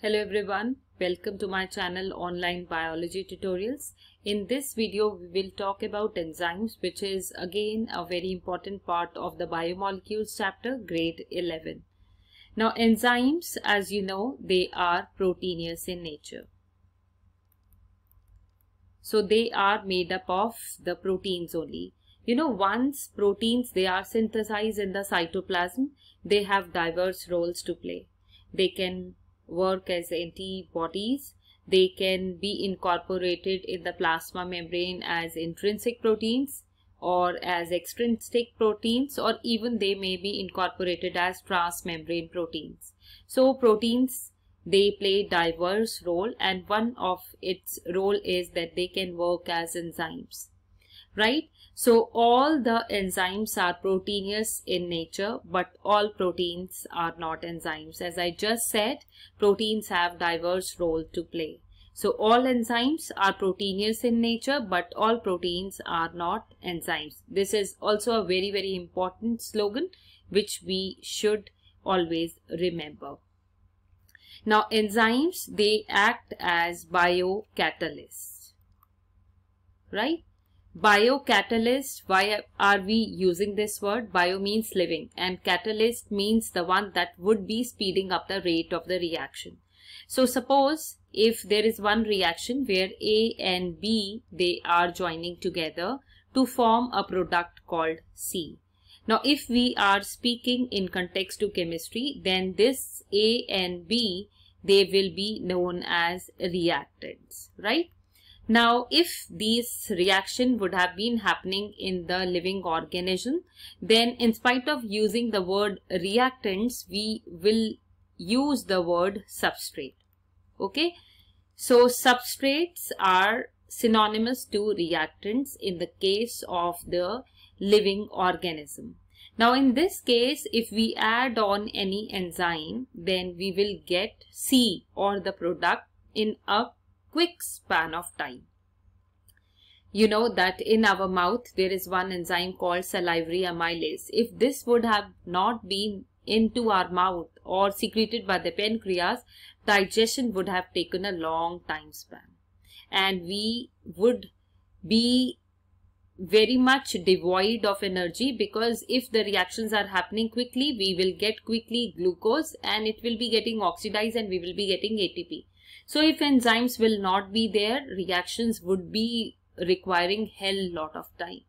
Hello everyone, welcome to my channel Online Biology Tutorials. In this video we will talk about enzymes, which is again a very important part of the biomolecules chapter, grade 11. Now enzymes, as you know, they are proteinous in nature. So they are made up of the proteins only. Once proteins, they are synthesized in the cytoplasm, they have diverse roles to play. They can work as antibodies, they can be incorporated in the plasma membrane as intrinsic proteins or as extrinsic proteins, or even they may be incorporated as transmembrane proteins. So proteins, they play diverse role, and one of its role is that they can work as enzymes, right? So all the enzymes are proteinous in nature, but all proteins are not enzymes. As I just said, proteins have diverse role to play. So all enzymes are proteinous in nature, but all proteins are not enzymes. This is also a very, very important slogan which we should always remember. Now enzymes, they act as biocatalysts, right? Biocatalyst, why are we using this word? Bio means living and catalyst means the one that would be speeding up the rate of the reaction. So suppose if there is one reaction where A and B, they are joining together to form a product called C. Now if we are speaking in context to chemistry, then this A and B, they will be known as reactants, right? Now, if this reaction would have been happening in the living organism, then in spite of using the word reactants, we will use the word substrate. Okay. So substrates are synonymous to reactants in the case of the living organism. Now, in this case, if we add on any enzyme, then we will get C, or the product, in a quick span of time. You know that in our mouth there is one enzyme called salivary amylase. If this would have not been into our mouth or secreted by the pancreas, digestion would have taken a long time span, and we would be very much devoid of energy, because if the reactions are happening quickly, we will get quickly glucose and it will be getting oxidized and we will be getting ATP. So if enzymes will not be there, reactions would be requiring hell lot of time,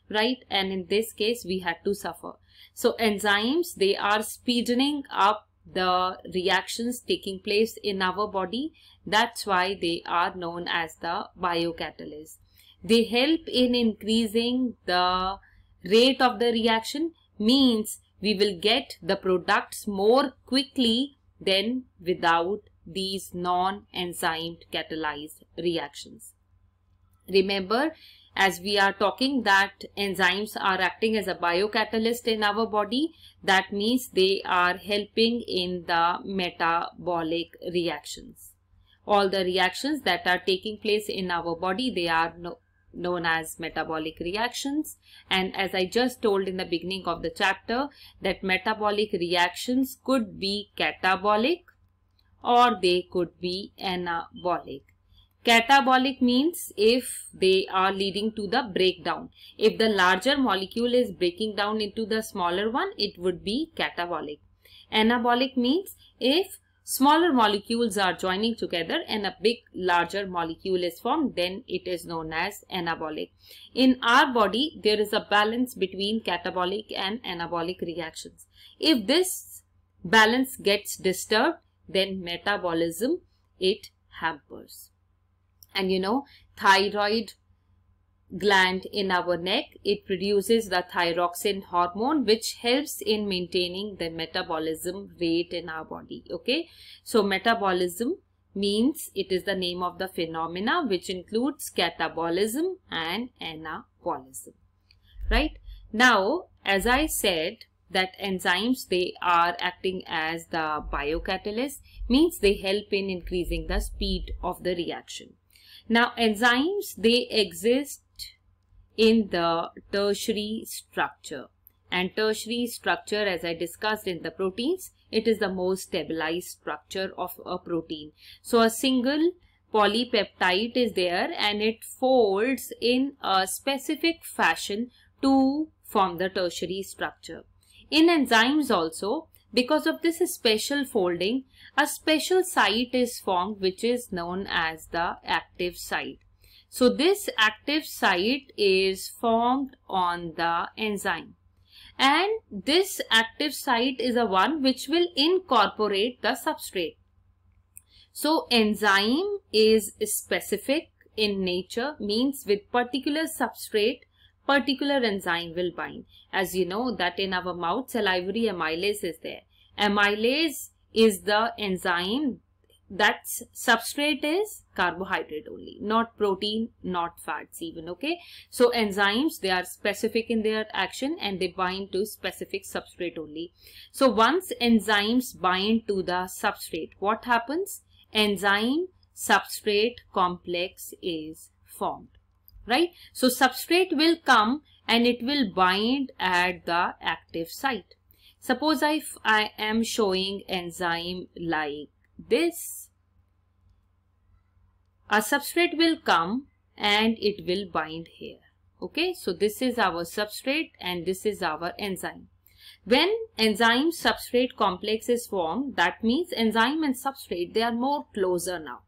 right? And in this case we had to suffer. So enzymes, they are speeding up the reactions taking place in our body. That's why they are known as the biocatalysts. They help in increasing the rate of the reaction, means we will get the products more quickly than without these non-enzymed catalyzed reactions. Remember, as we are talking that enzymes are acting as a biocatalyst in our body, that means they are helping in the metabolic reactions. All the reactions that are taking place in our body, they are known as metabolic reactions. And as I just told in the beginning of the chapter, that metabolic reactions could be catabolic or they could be anabolic. Catabolic means if they are leading to the breakdown. If the larger molecule is breaking down into the smaller one, it would be catabolic. Anabolic means if smaller molecules are joining together and a big larger molecule is formed, then it is known as anabolic. In our body, there is a balance between catabolic and anabolic reactions. If this balance gets disturbed, then metabolism, it hampers. And you know, thyroid gland in our neck, it produces the thyroxine hormone, which helps in maintaining the metabolism rate in our body. Okay, so metabolism means it is the name of the phenomena which includes catabolism and anabolism, right? Now, as I said, that enzymes, they are acting as the biocatalyst, means they help in increasing the speed of the reaction. Now enzymes, they exist in the tertiary structure, And tertiary structure, as I discussed in the proteins, it is the most stabilized structure of a protein. So a single polypeptide is there and it folds in a specific fashion to form the tertiary structure. In enzymes also, because of this special folding, a special site is formed which is known as the active site. So this active site is formed on the enzyme. And this active site is a one which will incorporate the substrate. So enzyme is specific in nature, means with particular substrate, particular enzyme will bind. As you know that in our mouth, salivary amylase is there. Amylase is the enzyme. That substrate is carbohydrate only, not protein, not fats even, okay? So enzymes, they are specific in their action and they bind to specific substrate only. So once enzymes bind to the substrate, what happens? Enzyme substrate complex is formed, right? So substrate will come and it will bind at the active site. Suppose if I am showing enzyme like this, a substrate will come and it will bind here. Okay, so this is our substrate and this is our enzyme. When enzyme substrate complex is formed, that means enzyme and substrate, they are more closer now.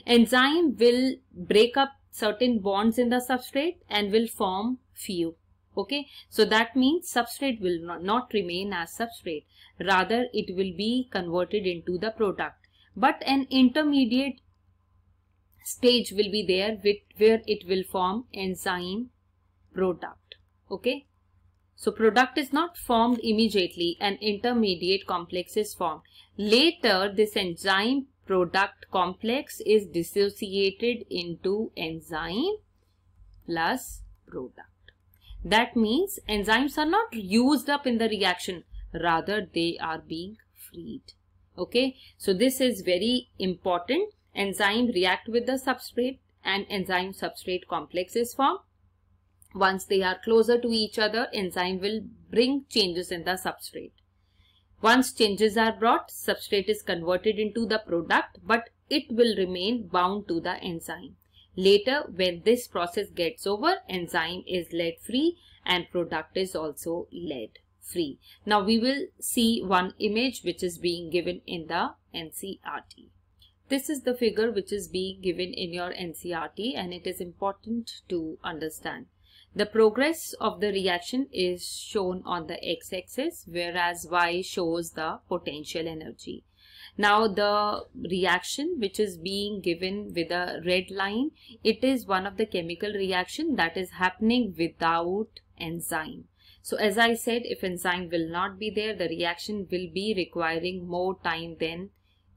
Enzyme will break up certain bonds in the substrate and will form few. Okay, so that means substrate will not remain as substrate, rather it will be converted into the product. But an intermediate stage will be there where it will form enzyme product. Okay, so product is not formed immediately, an intermediate complex is formed. Later this enzyme product complex is dissociated into enzyme plus product. That means enzymes are not used up in the reaction, rather they are being freed. Okay, so this is very important. Enzyme react with the substrate and enzyme substrate complex is formed. Once they are closer to each other, enzyme will bring changes in the substrate. Once changes are brought, substrate is converted into the product, but it will remain bound to the enzyme. Later, when this process gets over, enzyme is lead free and product is also lead free. Now we will see one image which is being given in the NCERT. This is the figure which is being given in your NCERT and it is important to understand. The progress of the reaction is shown on the x-axis, whereas y shows the potential energy. Now the reaction which is being given with a red line, it is one of the chemical reaction that is happening without enzyme. So as I said, if enzyme will not be there, the reaction will be requiring more time than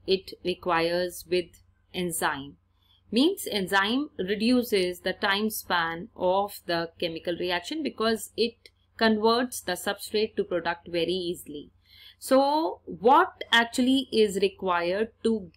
it requires with enzyme. Means enzyme reduces the time span of the chemical reaction because it converts the substrate to product very easily. So what actually is required to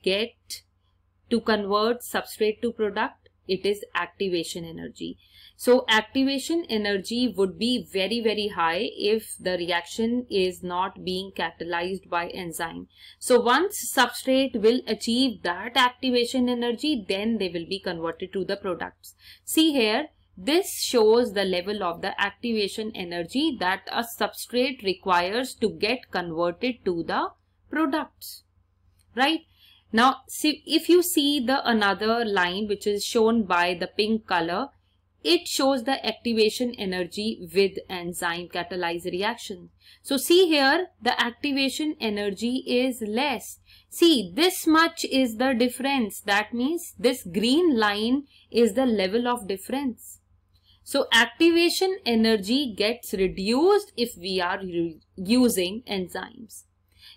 convert substrate to product? It is activation energy. So activation energy would be very, very high if the reaction is not being catalyzed by enzyme. So once substrate will achieve that activation energy, then they will be converted to the products. See here, this shows the level of the activation energy that a substrate requires to get converted to the products, right? Now, see, if you see the another line which is shown by the pink color, it shows the activation energy with enzyme catalyzed reaction. So see here, the activation energy is less. See, this much is the difference. That means this green line is the level of difference. So activation energy gets reduced if we are using enzymes.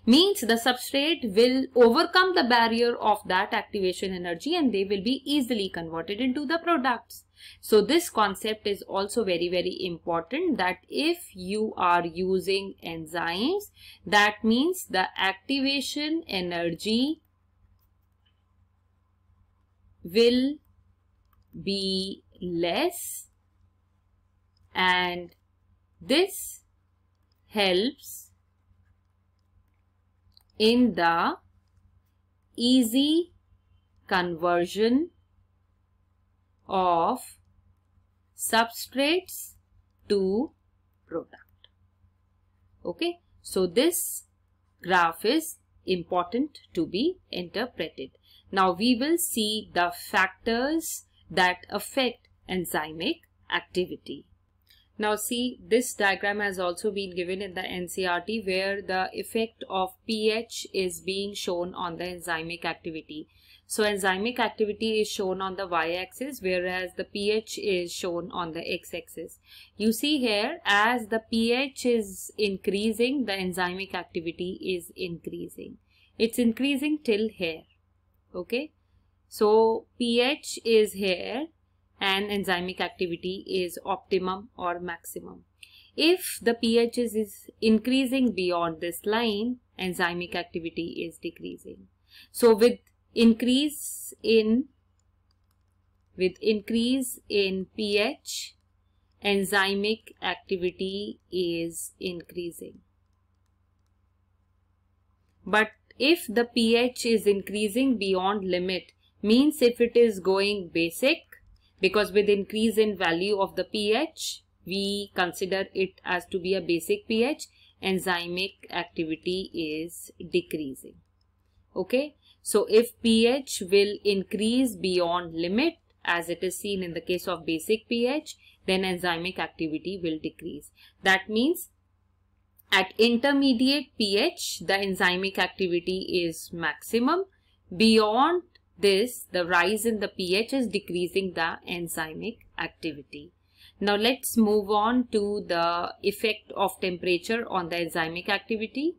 Means the substrate will overcome the barrier of that activation energy and they will be easily converted into the products. So this concept is also very, very important, that if you are using enzymes, that means the activation energy will be less and this helps in the easy conversion of substrates to product. Okay, so this graph is important to be interpreted. Now we will see the factors that affect enzymic activity. Now see, this diagram has also been given in the NCERT, where the effect of pH is being shown on the enzymic activity. So enzymic activity is shown on the y-axis, whereas the pH is shown on the x-axis. You see here, as the pH is increasing, the enzymic activity is increasing. It's increasing till here. Okay, so pH is here and enzymic activity is optimum or maximum. If the pH is increasing beyond this line, enzymic activity is decreasing. So with increase in pH, enzymic activity is increasing. But if the pH is increasing beyond limit, means if it is going basic, because with increase in value of the pH, we consider it as to be a basic pH, enzymic activity is decreasing. Okay, so if pH will increase beyond limit, as it is seen in the case of basic pH, then enzymic activity will decrease. That means at intermediate pH, the enzymic activity is maximum. Beyond this, the rise in the pH is decreasing the enzymic activity. Now let's move on to the effect of temperature on the enzymic activity.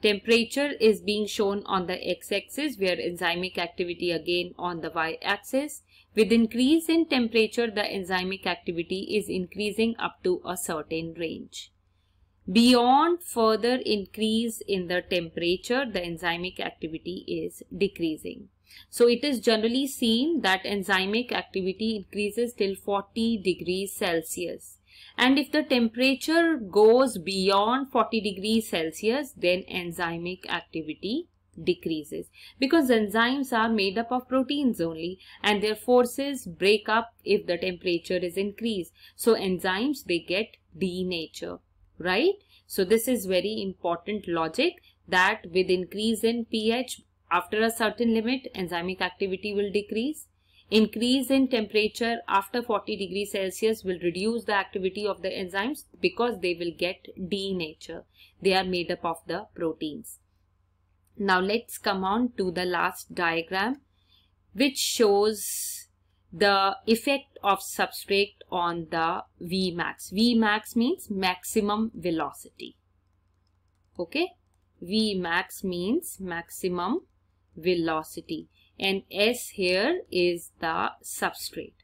Temperature is being shown on the x-axis, where enzymic activity again on the y-axis. With increase in temperature, the enzymic activity is increasing up to a certain range. Beyond further increase in the temperature, the enzymic activity is decreasing. So it is generally seen that enzymic activity increases till 40 degrees Celsius. And if the temperature goes beyond 40 degrees Celsius, then enzymic activity decreases, because enzymes are made up of proteins only and their forces break up if the temperature is increased. So enzymes, they get denature, right? So this is very important logic, that with increase in pH, after a certain limit, enzymic activity will decrease. Increase in temperature after 40 degrees Celsius will reduce the activity of the enzymes, because they will get denature. They are made up of the proteins. Now let's come on to the last diagram, which shows the effect of substrate on the Vmax. Vmax means maximum velocity. Okay, Vmax means maximum velocity, and S here is the substrate.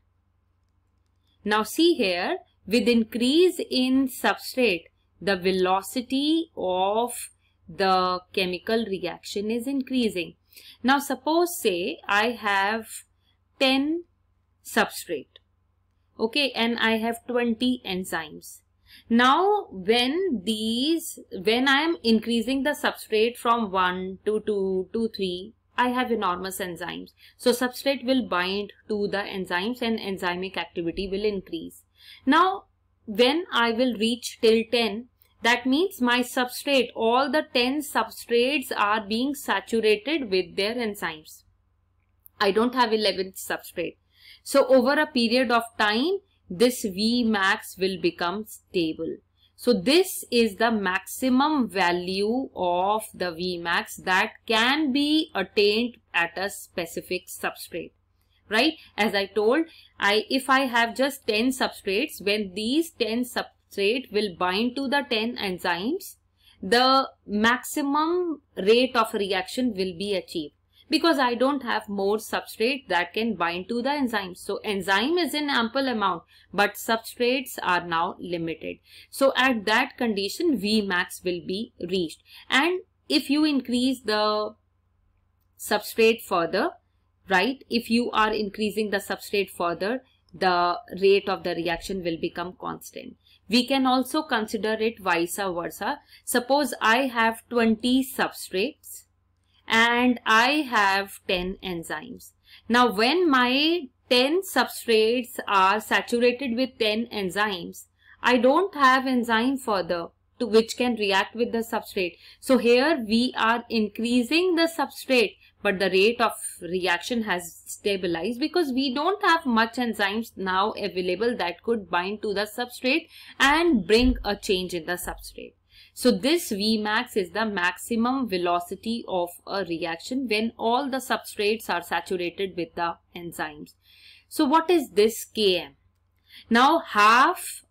Now see here, with increase in substrate, the velocity of the chemical reaction is increasing. Now suppose, say I have 10 substrate, okay, and I have 20 enzymes. Now when I am increasing the substrate from 1 to 2 to 3, I have enormous enzymes. So substrate will bind to the enzymes and enzymic activity will increase. Now when I will reach till 10, that means my substrate, all the 10 substrates are being saturated with their enzymes. I don't have 11th substrate. So over a period of time, this Vmax will become stable. So this is the maximum value of the Vmax that can be attained at a specific substrate, right? As I told, if I have just 10 substrates, when these 10 substrates will bind to the 10 enzymes, the maximum rate of reaction will be achieved, because I don't have more substrate that can bind to the enzymes. So enzyme is in ample amount, but substrates are now limited. So at that condition, Vmax will be reached. And if you increase the substrate further, right, if you are increasing the substrate further, the rate of the reaction will become constant. We can also consider it vice versa. Suppose I have 20 substrates and I have 10 enzymes. Now when my 10 substrates are saturated with 10 enzymes, I don't have enzyme further to which can react with the substrate. So here we are increasing the substrate, but the rate of reaction has stabilized because we don't have much enzymes now available that could bind to the substrate and bring a change in the substrate. So this Vmax is the maximum velocity of a reaction when all the substrates are saturated with the enzymes. So what is this Km? Now half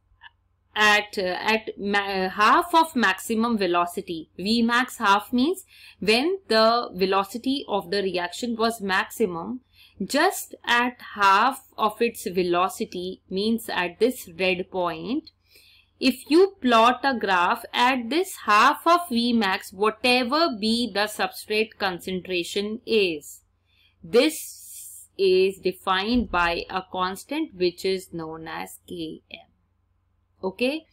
of maximum velocity. Vmax half means when the velocity of the reaction was maximum, just at half of its velocity means at this red point. If you plot a graph at this half of Vmax, whatever be the substrate concentration is, this is defined by a constant which is known as Km. Okay,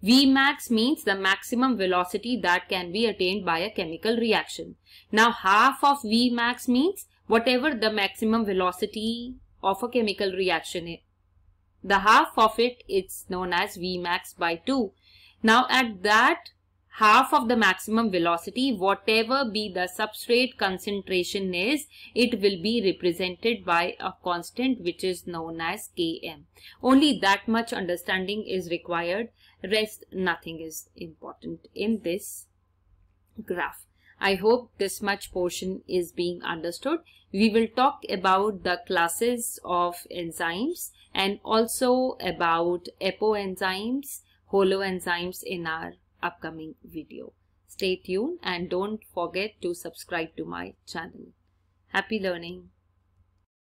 Vmax means the maximum velocity that can be attained by a chemical reaction. Now half of Vmax means whatever the maximum velocity of a chemical reaction is. The half of it is known as Vmax by 2. Now at that half of the maximum velocity, whatever be the substrate concentration is, it will be represented by a constant which is known as Km. Only that much understanding is required. Rest nothing is important in this graph. I hope this much portion is being understood. We will talk about the classes of enzymes and also about apoenzymes, holoenzymes in our upcoming video. Stay tuned and don't forget to subscribe to my channel. Happy learning!